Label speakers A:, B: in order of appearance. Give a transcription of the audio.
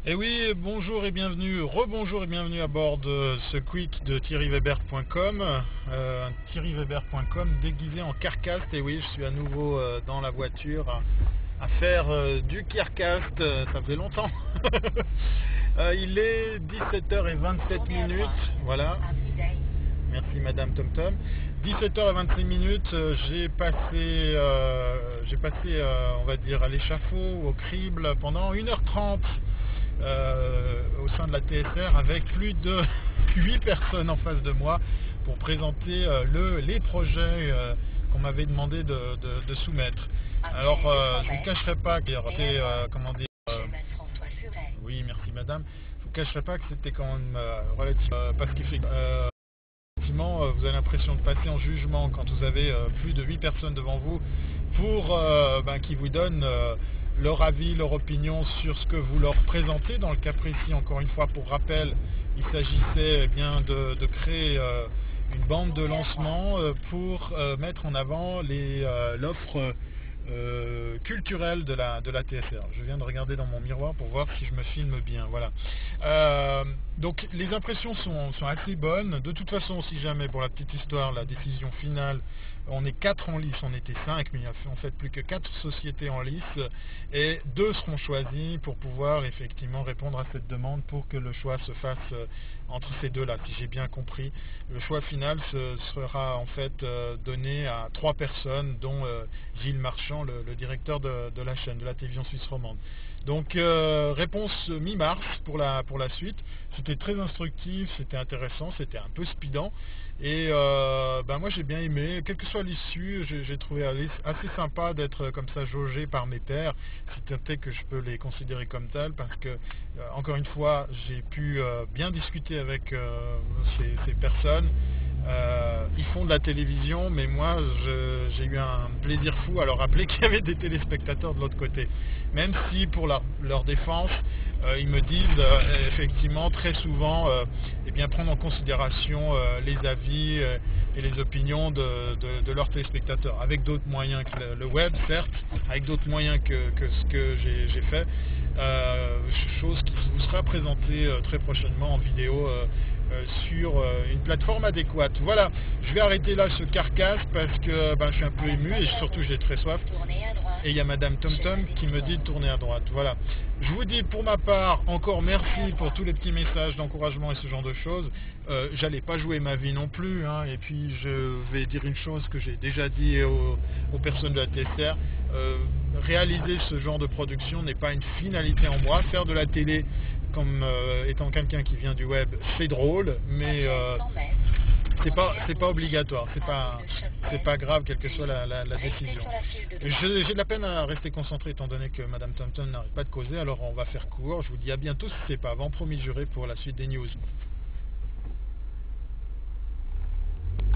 A: Et oui, bonjour et bienvenue, rebonjour et bienvenue à bord de ce quick de thierryweber.com, thierryweber.com déguisé en Carcast. Et oui, je suis à nouveau dans la voiture à faire du Carcast, ça faisait longtemps. Il est 17h27, voilà. Merci Madame TomTom. 17h26, j'ai passé, on va dire, à l'échafaud, au crible pendant 1h30 au sein de la TSR avec plus de 8 personnes en face de moi pour présenter les projets qu'on m'avait demandé de soumettre. Alors, je ne vous cacherai pas que c'était, comment dire, oui, merci Madame. Je vous cacherai pas que c'était quand même relativement parce qu'effectivement, vous avez l'impression de passer en jugement quand vous avez plus de 8 personnes devant vous pour qui vous donnent leur avis, leur opinion sur ce que vous leur présentez. Dans le cas précis, encore une fois, pour rappel, il s'agissait bien de créer une bande de lancement pour mettre en avant l'offre culturelle de la TSR. Je viens de regarder dans mon miroir pour voir si je me filme bien. Voilà. Donc les impressions sont assez bonnes. De toute façon, si jamais, pour la petite histoire, la décision finale, on est 4 en lice, on était 5, mais il n'y a en fait plus que 4 sociétés en lice, et 2 seront choisies pour pouvoir effectivement répondre à cette demande pour que le choix se fasse entre ces deux-là. Si j'ai bien compris, le choix final sera en fait donné à 3 personnes, dont Gilles Marchand, le directeur de la chaîne, de la télévision suisse romande. Donc réponse mi-mars pour la suite. C'était très instructif, c'était intéressant, c'était un peu speedant. Et moi j'ai bien aimé, quelle que soit l'issue, j'ai trouvé assez sympa d'être comme ça jaugé par mes pairs, si tant est que je peux les considérer comme tels, parce que encore une fois j'ai pu bien discuter avec ces personnes. Ils font de la télévision, mais moi j'ai eu un plaisir fou à leur rappeler qu'il y avait des téléspectateurs de l'autre côté. Même si pour leur défense, ils me disent effectivement très souvent prendre en considération les avis et les opinions de leurs téléspectateurs, avec d'autres moyens que le web, certes, avec d'autres moyens que ce que j'ai fait, chose qui vous sera présentée très prochainement en vidéo sur une plateforme adéquate. Voilà, je vais arrêter là ce carcasse parce que je suis un peu ému et surtout j'ai très soif. Et il y a Madame TomTom qui me dit de tourner à droite. Voilà. Je vous dis pour ma part encore merci pour tous les petits messages d'encouragement et ce genre de choses. J'allais pas jouer ma vie non plus, hein, et puis je vais dire une chose que j'ai déjà dit aux personnes de la TSR. Réaliser ce genre de production n'est pas une finalité en moi. Faire de la télé comme étant quelqu'un qui vient du web, c'est drôle, mais c'est pas obligatoire, c'est pas grave quelle que soit la décision. J'ai de la peine à rester concentré étant donné que Madame TomTom n'arrête pas de causer, alors on va faire court. Je vous dis à bientôt si c'est pas avant, promis juré, pour la suite des news.